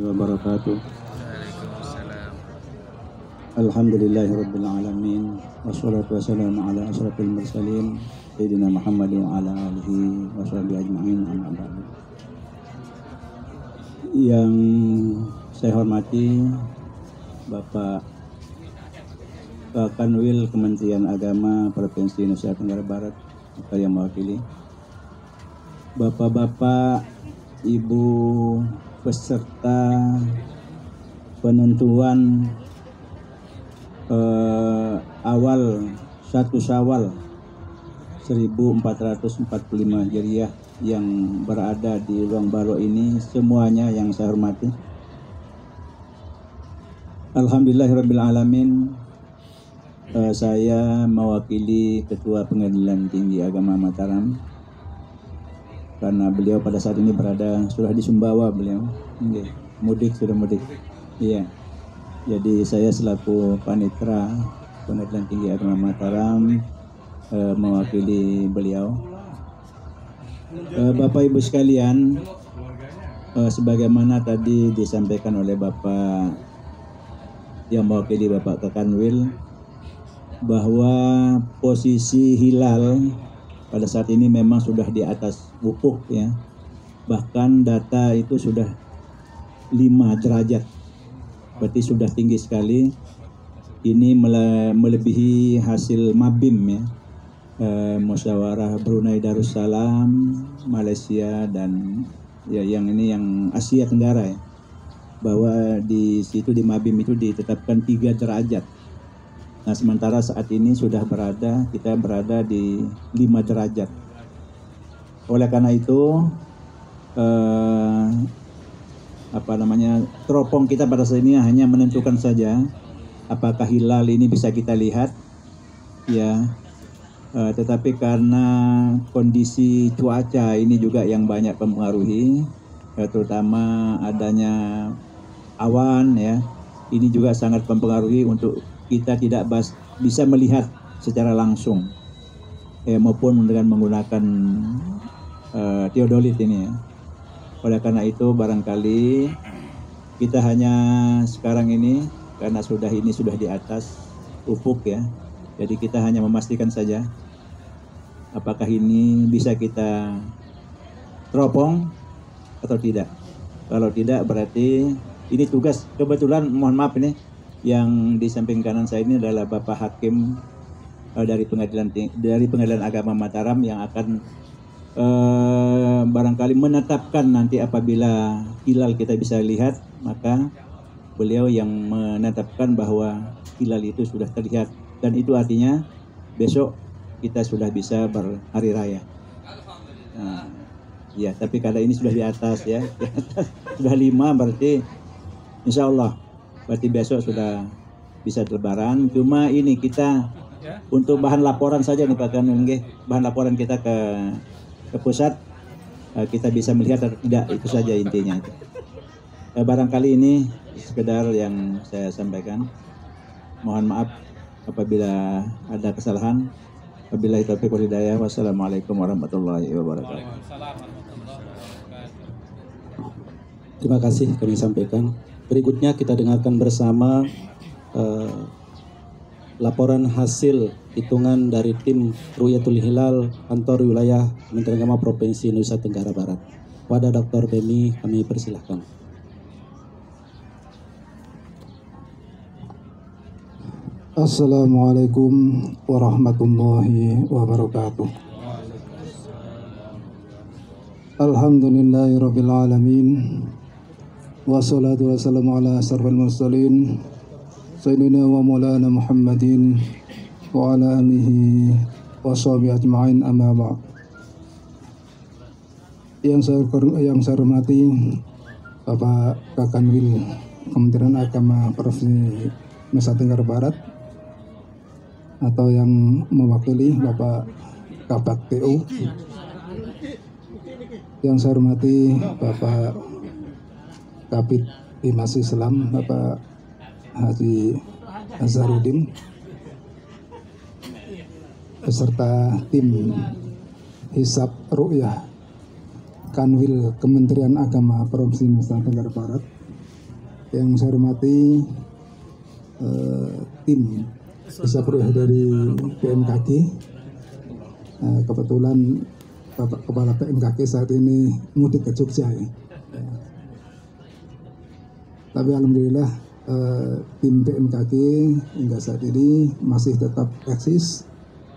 wabarakatuh. Waalaikumsalam. Alhamdulillahirabbil alamin wassalatu wassalamu ala asyrafil mursalin sayyidina Muhammadin wa ala alihi washabihi ajmain amma ba'du. Yang saya hormati Bapak Kanwil Kementerian Agama Provinsi Nusa Tenggara Barat yang mewakili, Bapak-bapak, Ibu peserta penentuan awal 1 Syawal 1445 Hijriah yang berada di ruang baro ini, semuanya yang saya hormati. Alhamdulillahirabbil alamin. Saya mewakili Ketua Pengadilan Tinggi Agama Mataram karena beliau pada saat ini sudah di Sumbawa, beliau sudah mudik. Iya. Jadi saya selaku panitra Pengadilan Tinggi Agama Mataram mewakili beliau. Bapak Ibu sekalian, sebagaimana tadi disampaikan oleh Bapak yang mewakili Bapak Kakanwil, bahwa posisi hilal pada saat ini memang sudah di atas ufuk ya. Bahkan data itu sudah 5 derajat. Berarti sudah tinggi sekali. Ini melebihi hasil Mabim ya. Musyawarah Brunei Darussalam, Malaysia dan ya yang ini yang Asia Tenggara ya. Bahwa di situ di Mabim itu ditetapkan 3 derajat. Nah, sementara saat ini kita berada di 5 derajat. Oleh karena itu, teropong kita pada saat ini hanya menentukan saja apakah hilal ini bisa kita lihat, ya. Tetapi karena kondisi cuaca ini juga yang banyak mempengaruhi, terutama adanya awan, ya. Ini juga sangat mempengaruhi untuk kita tidak bisa melihat secara langsung, maupun dengan menggunakan teodolit ini ya. Oleh karena itu barangkali kita hanya sekarang ini karena sudah di atas ufuk ya. Jadi kita hanya memastikan saja apakah ini bisa kita teropong atau tidak. Kalau tidak berarti ini tugas, kebetulan mohon maaf ini yang di samping kanan saya ini adalah Bapak Hakim dari Pengadilan Agama Mataram yang akan barangkali menetapkan nanti apabila hilal kita bisa lihat, maka beliau yang menetapkan bahwa hilal itu sudah terlihat, dan itu artinya besok kita sudah bisa berhari raya. Nah, ya, tapi karena ini sudah di atas ya, sudah 5 berarti insya Allah berarti besok sudah bisa lebaran. Cuma ini kita untuk bahan laporan saja nih Pak Kanwil, bahan laporan kita ke pusat, kita bisa melihat atau tidak, itu saja intinya. Barangkali ini sekedar yang saya sampaikan. Mohon maaf apabila ada kesalahan. Wabillahi taufiq wal hidayah. Wassalamualaikum warahmatullahi wabarakatuh. Terima kasih kami sampaikan. Berikutnya kita dengarkan bersama laporan hasil hitungan dari tim Ru'yatul Hilal Kantor Wilayah Kementerian Agama Provinsi Nusa Tenggara Barat. Pada Dr. Bemi kami persilahkan. Assalamualaikum warahmatullahi wabarakatuh. Alhamdulillahirabbil alamin. Wassalatu wassalamu ala asyrafil mursalin sayyidina wa maulana Muhammadin wa ala alihi wa sahbihi ajma'in amma ba'd. Yang saya hormati Bapak Kakanwil Kementerian Agama Provinsi Nusa Tenggara Barat, atau yang mewakili Bapak Kabak TU. Yang saya hormati Bapak Kabid Dimas Islam Bapak Haji Azharuddin beserta tim Hisab Ru'yah Kanwil Kementerian Agama Provinsi Nusa Tenggara Barat, yang saya hormati tim Hisapruqyah dari BMKG. Kebetulan Bapak Kepala BMKG saat ini mudik ke Jogja ya. Tapi alhamdulillah tim BMKG hingga saat ini masih tetap eksis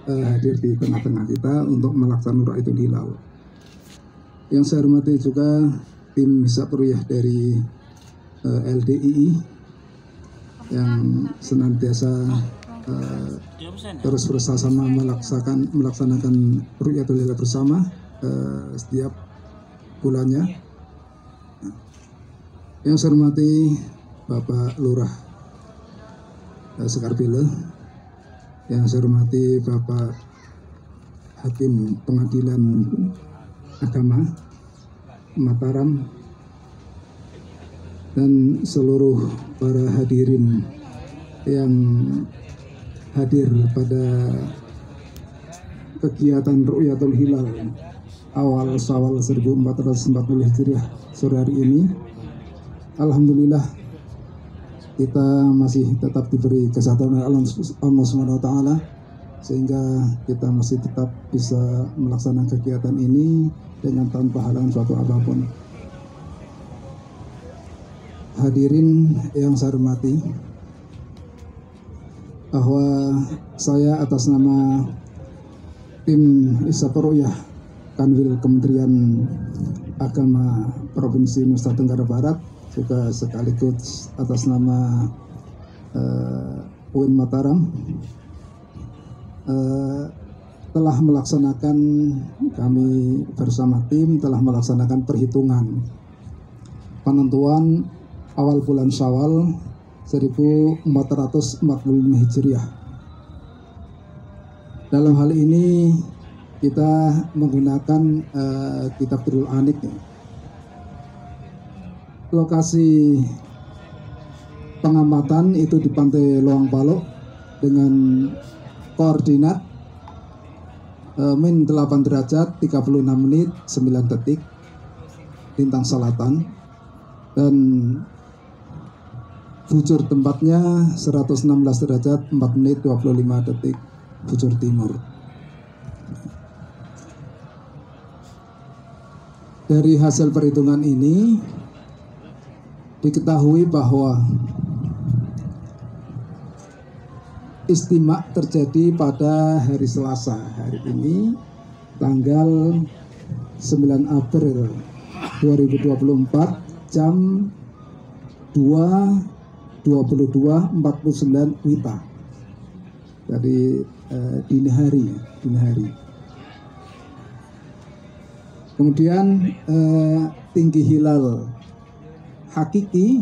hadir di tengah-tengah kita untuk melaksanakan Ru'yatul Hilal. Yang saya hormati juga tim Hisapruqyah dari LDII yang senantiasa terus bersama melaksanakan Ru'yatul Hilal bersama setiap bulannya. Yang saya hormati Bapak Lurah Sekarbile, yang saya hormati Bapak Hakim Pengadilan Agama Mataram, dan seluruh para hadirin yang hadir pada kegiatan Ru'yatul Hilal awal Syawal 1440 Hijriah sore hari ini. Alhamdulillah kita masih tetap diberi kesehatan oleh Allah Subhanahu wa taala sehingga kita masih tetap bisa melaksanakan kegiatan ini dengan tanpa halangan suatu apapun. Hadirin yang saya hormati, bahwa saya atas nama tim Hisapruqyah Kanwil Kementerian Agama Provinsi Nusa Tenggara Barat, juga sekaligus atas nama UIN Mataram, telah melaksanakan, kami bersama tim telah melaksanakan perhitungan penentuan awal bulan Syawal 1445 Hijriah. Dalam hal ini kita menggunakan kitab Durrul Anik. Lokasi pengamatan itu di Pantai Loang Balok dengan koordinat min 8 derajat 36 menit 9 detik lintang selatan, dan bujur tempatnya 116 derajat 4 menit 25 detik bujur timur. Dari hasil perhitungan ini diketahui bahwa istimak terjadi pada hari Selasa hari ini tanggal 9 April 2024 jam 2:22:49 WITA. Jadi dini hari. Kemudian tinggi hilal hakiki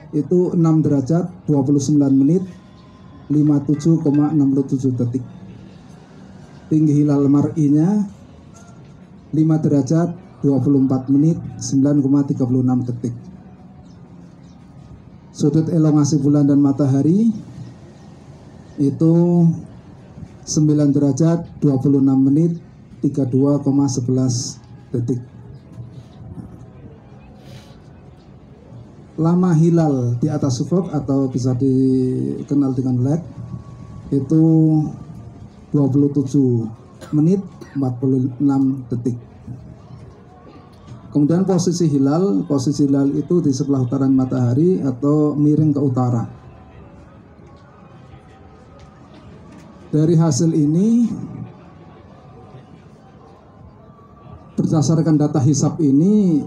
itu 6 derajat 29 menit 57,67 detik. Tinggi hilal mar'inya 5 derajat 24 menit 9,36 detik. Sudut elongasi bulan dan matahari itu 9 derajat 26 menit 32,11 detik. Lama hilal di atas ufuk atau bisa dikenal dengan LED itu 27 menit 46 detik. Kemudian posisi hilal itu di sebelah utaran matahari atau miring ke utara. Dari hasil ini, berdasarkan data hisab ini,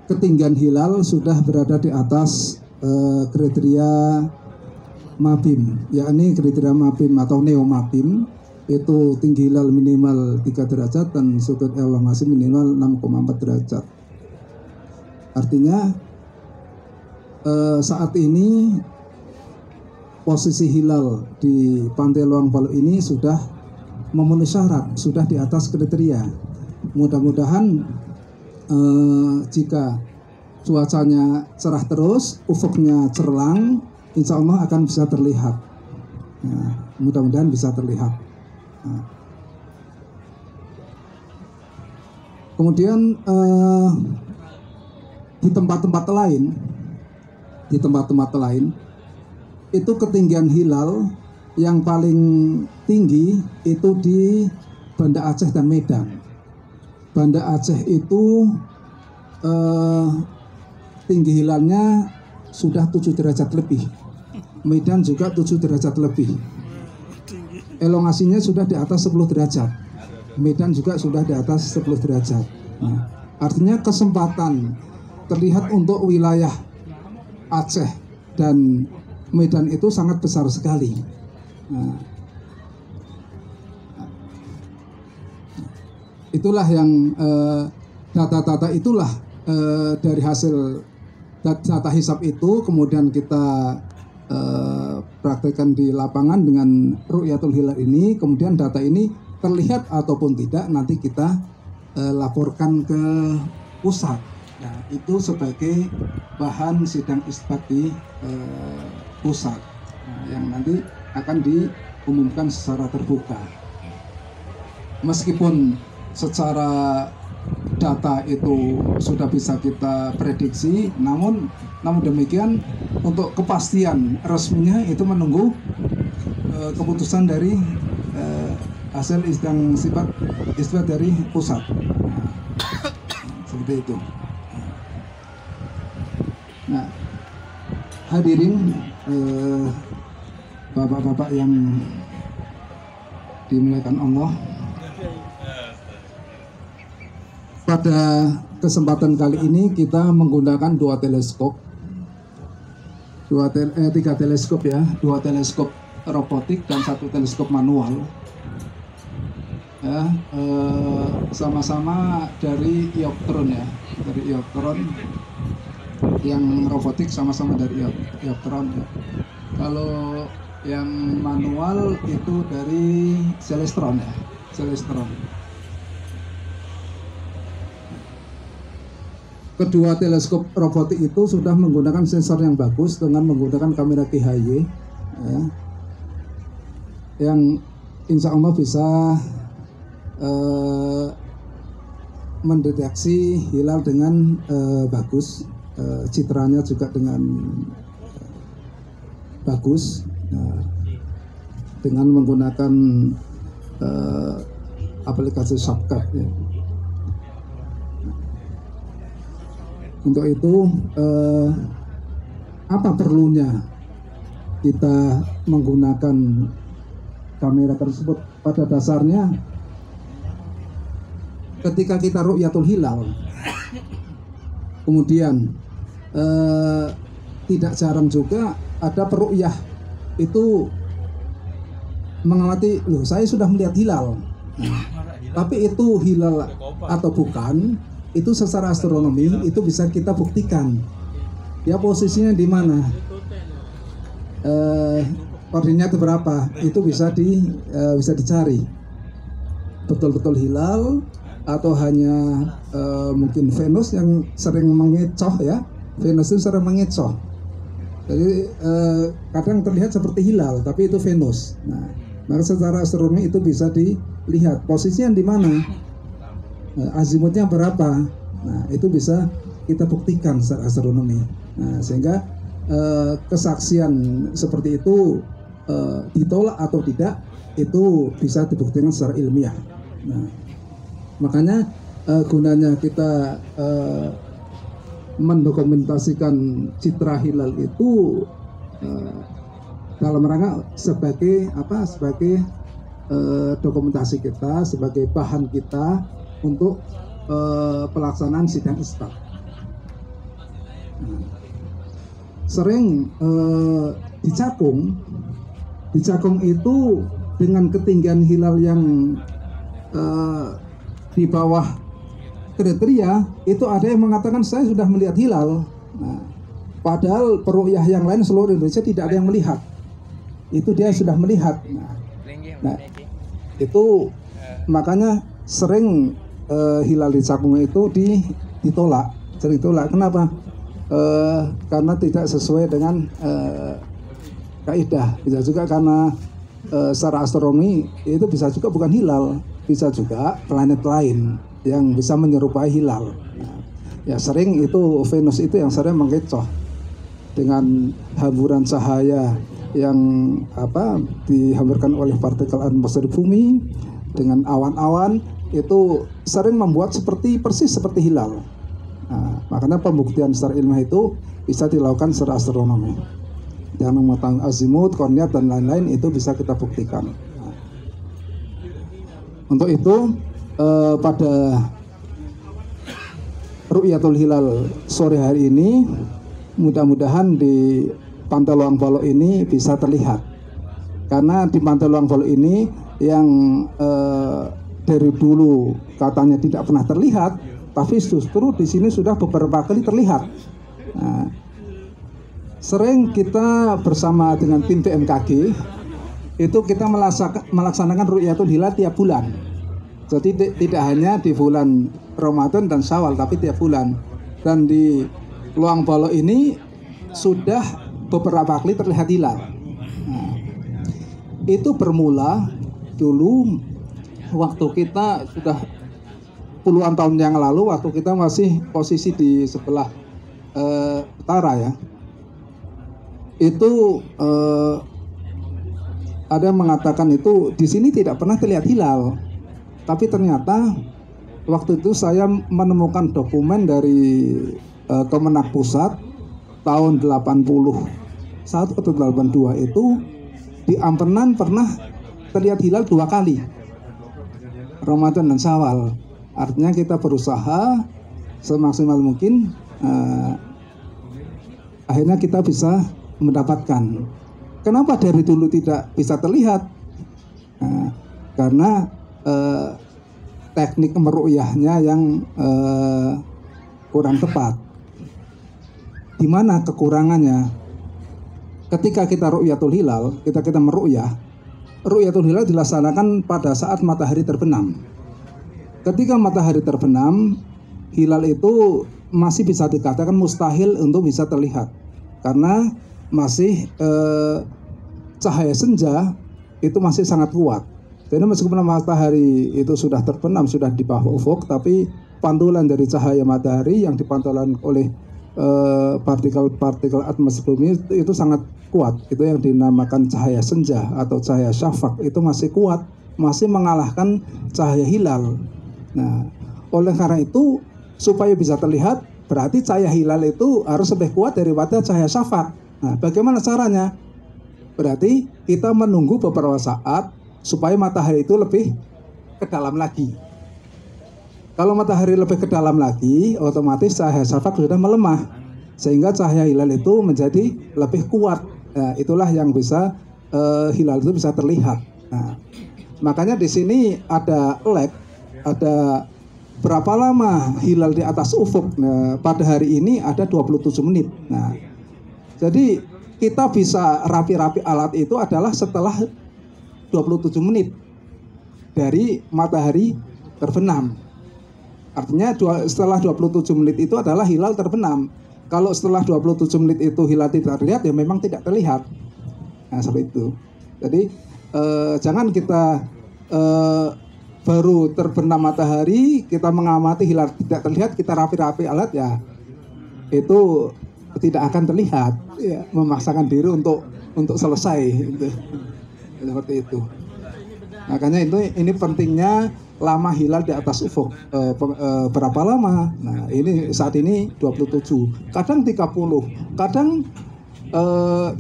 ketinggian hilal sudah berada di atas kriteria Mabim, yakni kriteria Mabim atau Neo Mabim, itu tinggi hilal minimal 3 derajat dan sudut elongasi minimal 6,4 derajat. Artinya saat ini posisi hilal di Pantai Loang Balok ini sudah memenuhi syarat, sudah di atas kriteria. Mudah-mudahan jika cuacanya cerah terus, ufuknya cerlang, insya Allah akan bisa terlihat. Mudah-mudahan bisa terlihat. Kemudian di tempat-tempat lain itu ketinggian hilal yang paling tinggi itu di Banda Aceh dan Medan. Banda Aceh itu tinggi hilalnya sudah 7 derajat lebih. Medan juga 7 derajat lebih. Elongasinya sudah di atas 10 derajat. Medan juga sudah di atas 10 derajat. Nah, artinya kesempatan terlihat untuk wilayah Aceh dan Medan itu sangat besar sekali. Nah, itulah yang data-data itulah dari hasil data hisab itu kemudian kita praktekkan di lapangan dengan Ru'yatul Hilal ini, kemudian data ini terlihat ataupun tidak nanti kita laporkan ke pusat. Nah, itu sebagai bahan sidang isbat di pusat, yang nanti akan diumumkan secara terbuka. Meskipun secara data itu sudah bisa kita prediksi, namun demikian untuk kepastian resminya itu menunggu keputusan dari hasil sidang isbat dari pusat. Seperti itu. Nah, hadirin bapak-bapak yang dimuliakan Allah, pada kesempatan kali ini kita menggunakan 3 teleskop ya, 2 teleskop robotik dan 1 teleskop manual. Ya, sama-sama dari Ioptron ya, dari Ioptron. Yang robotik sama-sama dari Ioptron ya. Kalau yang manual itu dari Celestron ya, Celestron. Kedua teleskop robotik itu sudah menggunakan sensor yang bagus dengan menggunakan kamera KHY ya, yang insya Allah bisa mendeteksi hilal dengan bagus, citranya juga dengan bagus, dengan menggunakan aplikasi Shortcut ya. Untuk itu apa perlunya kita menggunakan kamera tersebut? Pada dasarnya ketika kita ru'yatul hilal, kemudian tidak jarang juga ada peru'yah itu mengamati, loh saya sudah melihat hilal. Nah, tapi itu hilal atau bukan, itu secara astronomi itu bisa kita buktikan. Ya posisinya di mana, koordinat berapa, itu bisa dicari. Betul-betul hilal atau hanya mungkin Venus yang sering mengecoh ya. Venus itu sering mengecoh. Jadi kadang terlihat seperti hilal tapi itu Venus. Nah, maka secara astronomi itu bisa dilihat posisinya di mana. Azimutnya berapa, nah itu bisa kita buktikan secara astronomi. Nah, sehingga kesaksian seperti itu ditolak atau tidak itu bisa dibuktikan secara ilmiah. Nah, makanya gunanya kita mendokumentasikan citra hilal itu dalam rangka sebagai apa? Sebagai dokumentasi kita, sebagai bahan kita untuk pelaksanaan sidang isbat. Sering di Cakung itu dengan ketinggian hilal yang di bawah kriteria itu ada yang mengatakan saya sudah melihat hilal. Nah, padahal peru'yah yang lain seluruh Indonesia tidak ada yang melihat. Itu dia sudah melihat. Nah itu makanya sering hilal di Cakung itu ditolak, sering ditolak. Kenapa? Karena tidak sesuai dengan kaidah. Bisa juga karena secara astronomi itu bisa juga bukan hilal, bisa juga planet lain yang bisa menyerupai hilal. Nah, Ya sering itu Venus itu yang sering mengecoh dengan hamburan cahaya yang dihamburkan oleh partikel atmosfer bumi dengan awan-awan itu sering membuat persis seperti hilal. Nah, makanya pembuktian secara ilmiah itu bisa dilakukan secara astronomi. Yang mengetahui azimut, korniat dan lain-lain itu bisa kita buktikan. Nah, untuk itu pada Ru'yatul Hilal sore hari ini mudah-mudahan di Pantai Luang Polo ini bisa terlihat. Karena di Pantai Luang Polo ini yang dari dulu katanya tidak pernah terlihat, tapi justru di sini sudah beberapa kali terlihat. Nah, sering kita bersama dengan tim BMKG itu kita melaksanakan Ru'yatul Hilal tiap bulan. Jadi tidak hanya di bulan Ramadan dan Syawal, tapi tiap bulan. Dan di Luang Polo ini sudah beberapa kali terlihat hilal. Nah, itu bermula dulu waktu kita sudah puluhan tahun yang lalu, waktu kita masih posisi di sebelah utara ya. Itu ada yang mengatakan itu di sini tidak pernah terlihat hilal. Tapi ternyata waktu itu saya menemukan dokumen dari Kemenak Pusat tahun 81 atau 82 itu di Ampenan pernah terlihat hilal 2 kali, Ramadan dan Syawal. Artinya kita berusaha semaksimal mungkin, akhirnya kita bisa mendapatkan. Kenapa dari dulu tidak bisa terlihat? Karena teknik meru'yahnya yang kurang tepat. Di mana kekurangannya? Ketika kita ru'yatul hilal, kita meru'yah, ru'yatul hilal dilaksanakan pada saat matahari terbenam. Ketika matahari terbenam, hilal itu masih bisa dikatakan mustahil untuk bisa terlihat, karena masih cahaya senja itu masih sangat kuat. Jadi meskipun matahari itu sudah terbenam, sudah di bawah ufuk, tapi pantulan dari cahaya matahari yang dipantulkan oleh partikel-partikel atmosfer bumi itu sangat kuat. Itu yang dinamakan cahaya senja atau cahaya syafaq, itu masih kuat, masih mengalahkan cahaya hilal. Nah, oleh karena itu supaya bisa terlihat berarti cahaya hilal itu harus lebih kuat daripada cahaya syafaq. Nah, bagaimana caranya? Berarti kita menunggu beberapa saat supaya matahari itu lebih ke dalam lagi. Kalau matahari lebih ke dalam lagi, otomatis cahaya syafaq sudah melemah, sehingga cahaya hilal itu menjadi lebih kuat. Nah, itulah yang bisa hilal itu bisa terlihat. Nah, makanya di sini ada lag, ada berapa lama hilal di atas ufuk. Nah, pada hari ini ada 27 menit. Nah, jadi kita bisa rapi-rapi alat itu adalah setelah 27 menit dari matahari terbenam. Artinya setelah 27 menit itu adalah hilal terbenam. Kalau setelah 27 menit itu hilal tidak terlihat, ya memang tidak terlihat. Nah, seperti itu. Jadi jangan kita baru terbenam matahari, kita mengamati hilal tidak terlihat, kita rapi-rapi alat, ya itu tidak akan terlihat. Ya, memaksakan diri untuk selesai. Gitu. Seperti itu. Makanya ini pentingnya lama hilal di atas ufuk. Berapa lama? Nah, ini saat ini 27, kadang 30, kadang 15,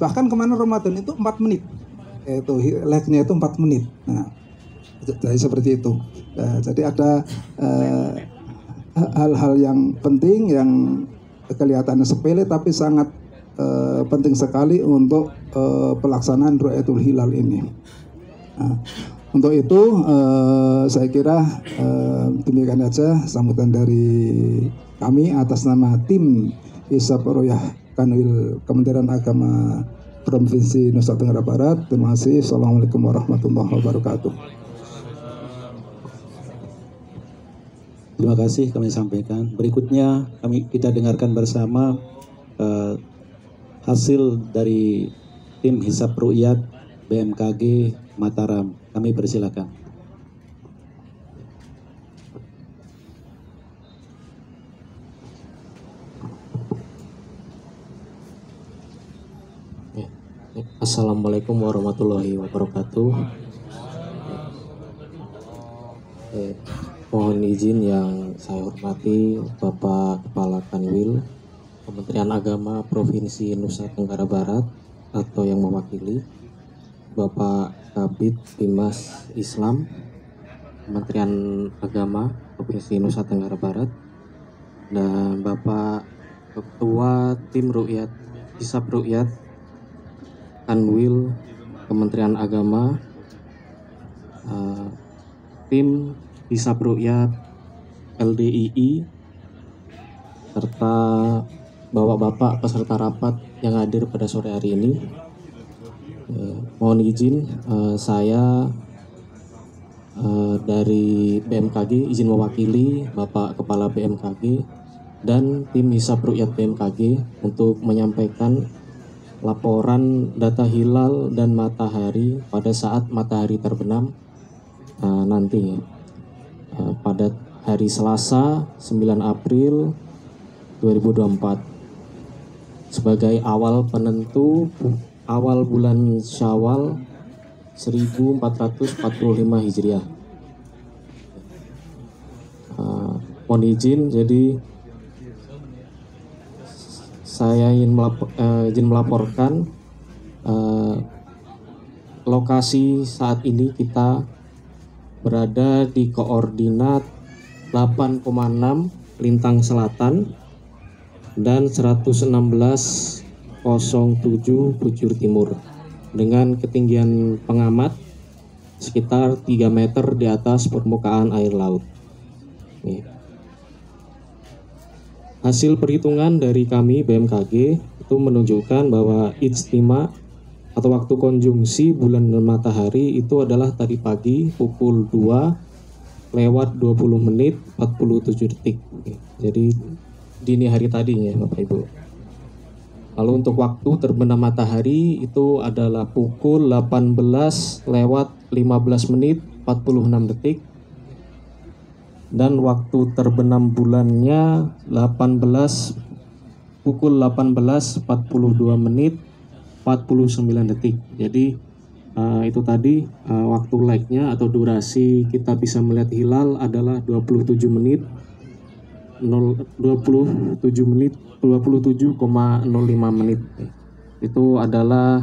bahkan kemana Ramadan itu 4 menit. Itu lagnya itu 4 menit. Nah, jadi seperti itu. Jadi ada hal-hal yang penting yang kelihatannya sepele tapi sangat penting sekali untuk pelaksanaan Ru'yatul Hilal ini. Nah, untuk itu saya kira demikian saja sambutan dari kami atas nama tim Hisab Ru'yah Kanwil Kementerian Agama Provinsi Nusa Tenggara Barat. Terima kasih. Assalamualaikum warahmatullahi wabarakatuh. Terima kasih kami sampaikan. Berikutnya kita dengarkan bersama hasil dari tim Hisab Ru'yat BMKG Mataram. Kami persilakan. Assalamualaikum warahmatullahi wabarakatuh. Mohon izin yang saya hormati Bapak Kepala Kanwil Kementerian Agama Provinsi Nusa Tenggara Barat atau yang mewakili, Bapak Kabid Bimas Islam Kementerian Agama Provinsi Nusa Tenggara Barat, dan Bapak Ketua Tim Ruqyat Hisab Ruqyat Kanwil Kementerian Agama, tim Hisab Ruqyat LDII, serta bapak-bapak peserta rapat yang hadir pada sore hari ini. Mohon izin saya dari BMKG izin mewakili Bapak Kepala BMKG dan tim Hisab Ruqyat BMKG untuk menyampaikan laporan data hilal dan matahari pada saat matahari terbenam nanti pada hari Selasa 9 April 2024 sebagai awal penentu awal bulan Syawal 1445 Hijriah. Mohon izin, jadi saya izin melaporkan lokasi saat ini kita berada di koordinat 8,6 lintang selatan dan 11,07 bujur timur dengan ketinggian pengamat sekitar 3 meter di atas permukaan air laut. Hasil perhitungan dari kami BMKG itu menunjukkan bahwa ijtima atau waktu konjungsi bulan dan matahari itu adalah tadi pagi pukul 2 lewat 20 menit 47 detik. Jadi dini hari tadinya Bapak Ibu. Lalu untuk waktu terbenam matahari itu adalah pukul 18 lewat 15 menit 46 detik. Dan waktu terbenam bulannya pukul 18.42 menit 49 detik. Jadi itu tadi waktu like-nya atau durasi kita bisa melihat hilal adalah 27,05 menit. Itu adalah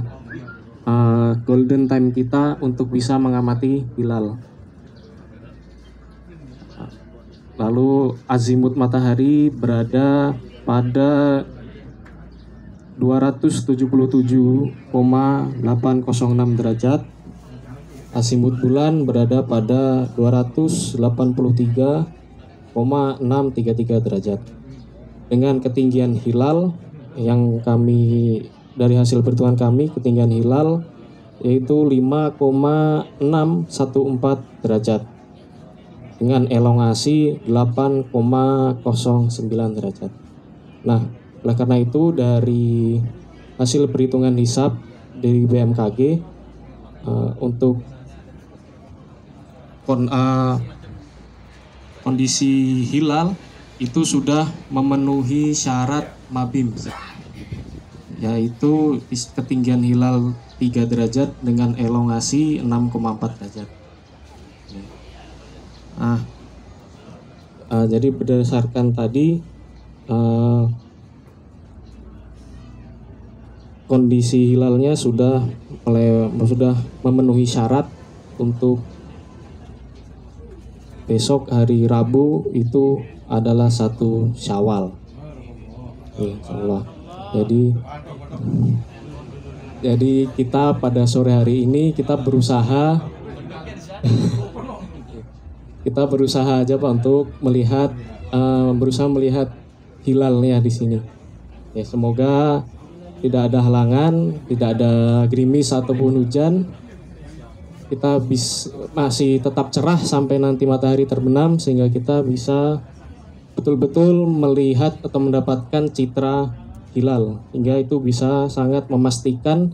golden time kita untuk bisa mengamati hilal. Lalu azimut matahari berada pada 277,806 derajat. Azimut bulan berada pada 283,633 derajat. Dengan ketinggian hilal yang kami dari hasil perhitungan kami, ketinggian hilal yaitu 5,614 derajat dengan elongasi 8,09 derajat. Nah, oleh karena itu dari hasil perhitungan hisab dari BMKG untuk kondisi hilal itu sudah memenuhi syarat mabim, yaitu ketinggian hilal 3 derajat dengan elongasi 6,4 derajat. Jadi berdasarkan tadi kondisi hilalnya sudah memenuhi syarat untuk besok hari Rabu itu adalah 1 Syawal. Insyaallah. Jadi kita pada sore hari ini kita berusaha aja Pak untuk berusaha melihat hilalnya di sini. Ya, semoga tidak ada halangan, tidak ada gerimis ataupun hujan. Kita masih tetap cerah sampai nanti matahari terbenam sehingga kita bisa betul-betul melihat atau mendapatkan citra hilal, hingga itu bisa sangat memastikan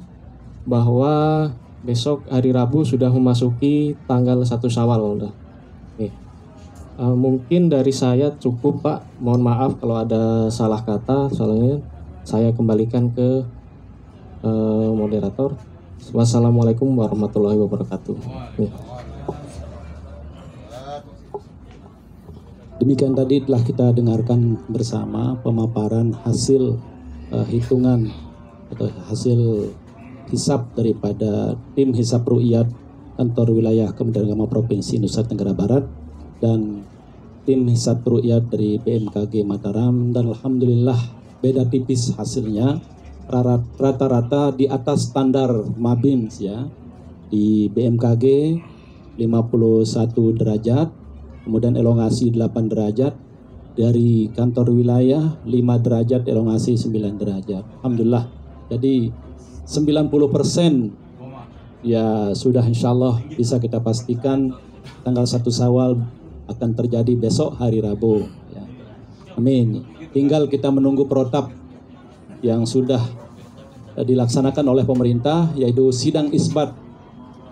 bahwa besok hari Rabu sudah memasuki tanggal 1 Syawal. Mungkin dari saya cukup Pak, mohon maaf kalau ada salah kata, soalnya saya kembalikan ke moderator. Wassalamualaikum warahmatullahi wabarakatuh. Ya. Demikian tadi telah kita dengarkan bersama pemaparan hasil hitungan atau hasil hisab daripada tim hisab ru'yat kantor wilayah Kementerian Agama Provinsi Nusa Tenggara Barat dan tim hisab ru'yat dari BMKG Mataram, dan alhamdulillah beda tipis hasilnya, rata-rata di atas standar Mabins ya. Di BMKG 51 derajat, kemudian elongasi 8 derajat, dari kantor wilayah 5 derajat, elongasi 9 derajat. Alhamdulillah. Jadi 90% ya sudah insyaallah bisa kita pastikan tanggal 1 Syawal akan terjadi besok hari Rabu ya. Amin. Tinggal kita menunggu protap yang sudah dilaksanakan oleh pemerintah, yaitu sidang isbat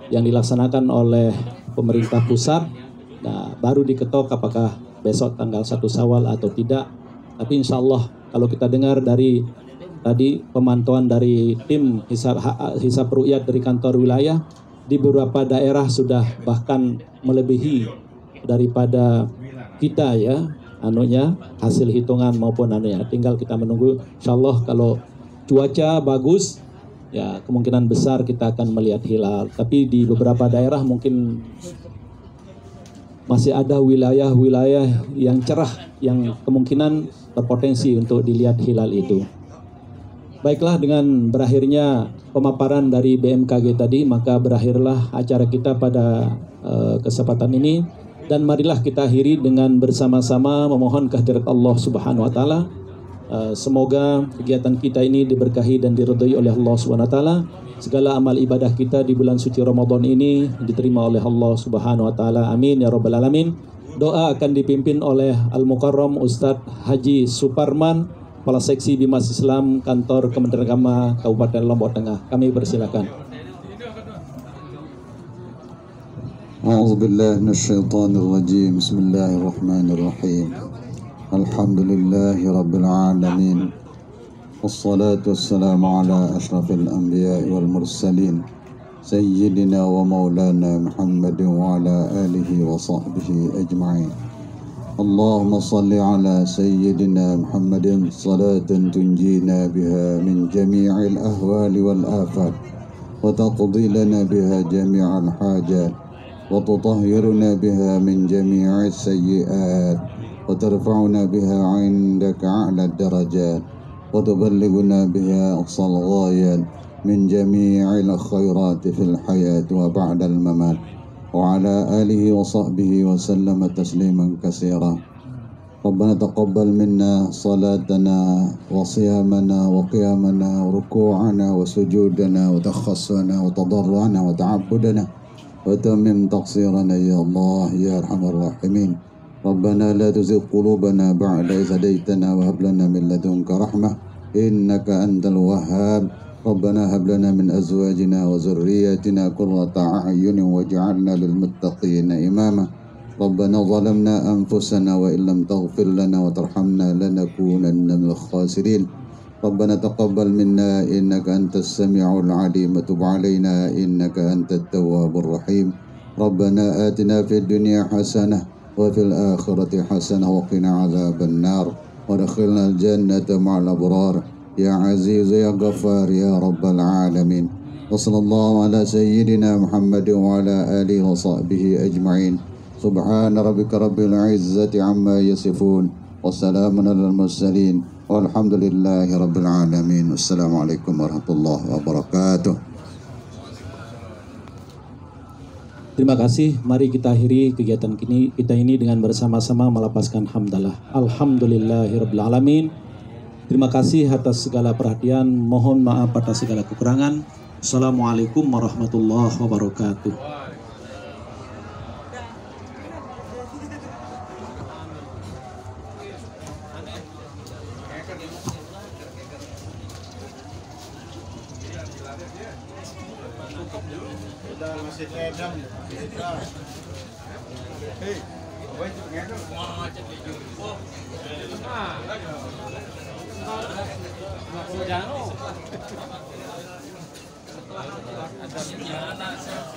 yang dilaksanakan oleh pemerintah pusat. Nah, baru diketok apakah besok tanggal 1 Syawal atau tidak. Tapi insya Allah kalau kita dengar dari tadi pemantauan dari tim hisab ru'yat dari kantor wilayah, di beberapa daerah sudah bahkan melebihi daripada kita ya, hasil hitungan maupun tinggal kita menunggu. Insya Allah kalau cuaca bagus ya kemungkinan besar kita akan melihat hilal. Tapi di beberapa daerah mungkin masih ada wilayah-wilayah yang cerah yang kemungkinan berpotensi untuk dilihat hilal itu. Baiklah, dengan berakhirnya pemaparan dari BMKG tadi, maka berakhirlah acara kita pada kesempatan ini, dan marilah kita akhiri dengan bersama-sama memohon kehadirat Allah Subhanahu wa taala. Semoga kegiatan kita ini diberkahi dan diridhai oleh Allah Subhanahu wa taala. Segala amal ibadah kita di bulan suci Ramadan ini diterima oleh Allah Subhanahu wa taala. Amin ya rabbal alamin. Doa akan dipimpin oleh Al-Mukarram Ustadz Haji Suparman, Kepala Seksi Bimas Islam Kantor Kementerian Agama Kabupaten Lombok Tengah. Kami persilakan. A'udzubillahi minasyaitonir rajim. Bismillahirrahmanirrahim. Alhamdulillahi rabbil alamin. Wassalatu wassalamu ala asyrafil anbiya'i wal mursalin. Sayyidina wa maulana Muhammadin wa ala alihi wa sahbihi ajma'in. اللهم صل على سيدنا محمد صلاة تنجينا بها من جميع الأهوال والآفات وتقضي لنا بها جميع الحاجات وتطهرنا بها من جميع السيئات وترفعنا بها عندك أعلى الدرجات وتبلغنا بها أقصى الغايات من جميع الخيرات في الحياة وبعد الممات وعلى آله وصحبه وسلم تسليما كثيرا. ربنا تقبل منا صلاتنا وصيامنا وقيامنا وركوعنا وسجودنا وتخصنا وتضرعنا وتعبدنا وتمم تقصيرنا يا الله يا أرحم الراحمين. ربنا لا تزغ قلوبنا بعد إذ هديتنا وهب لنا من لدنك رحمة إنك أنت الوهاب. ربنا هب لنا من أزواجنا وذرياتنا قرة أعين واجعلنا للمتقين إماما. ربنا ظلمنا أنفسنا وإن لم تغفر لنا وترحمنا لنكونن من الخاسرين. ربنا تقبل منا إنك أنت السميع العليم وتب علينا إنك أنت التواب الرحيم. ربنا آتنا في الدنيا حسنة وفي الآخرة حسنة وقنا عذاب النار وادخلنا الجنة مع الأبرار يا عزيز يا غفار يا رب العالمين. وصلى الله على سيدنا محمد وعلى آله وصحبه أجمعين. سبحان ربك رب العزة عما يصفون وسلام على المرسلين والحمد لله رب العالمين. السلام عليكم ورحمة الله وبركاته. Terima kasih. Mari kita akhiri kegiatan kita ini dengan bersama-sama melapaskan hamdalah. Alhamdulillahirabbil alamin. Terima kasih atas segala perhatian. Mohon maaf atas segala kekurangan. Assalamualaikum warahmatullahi wabarakatuh. Jangan.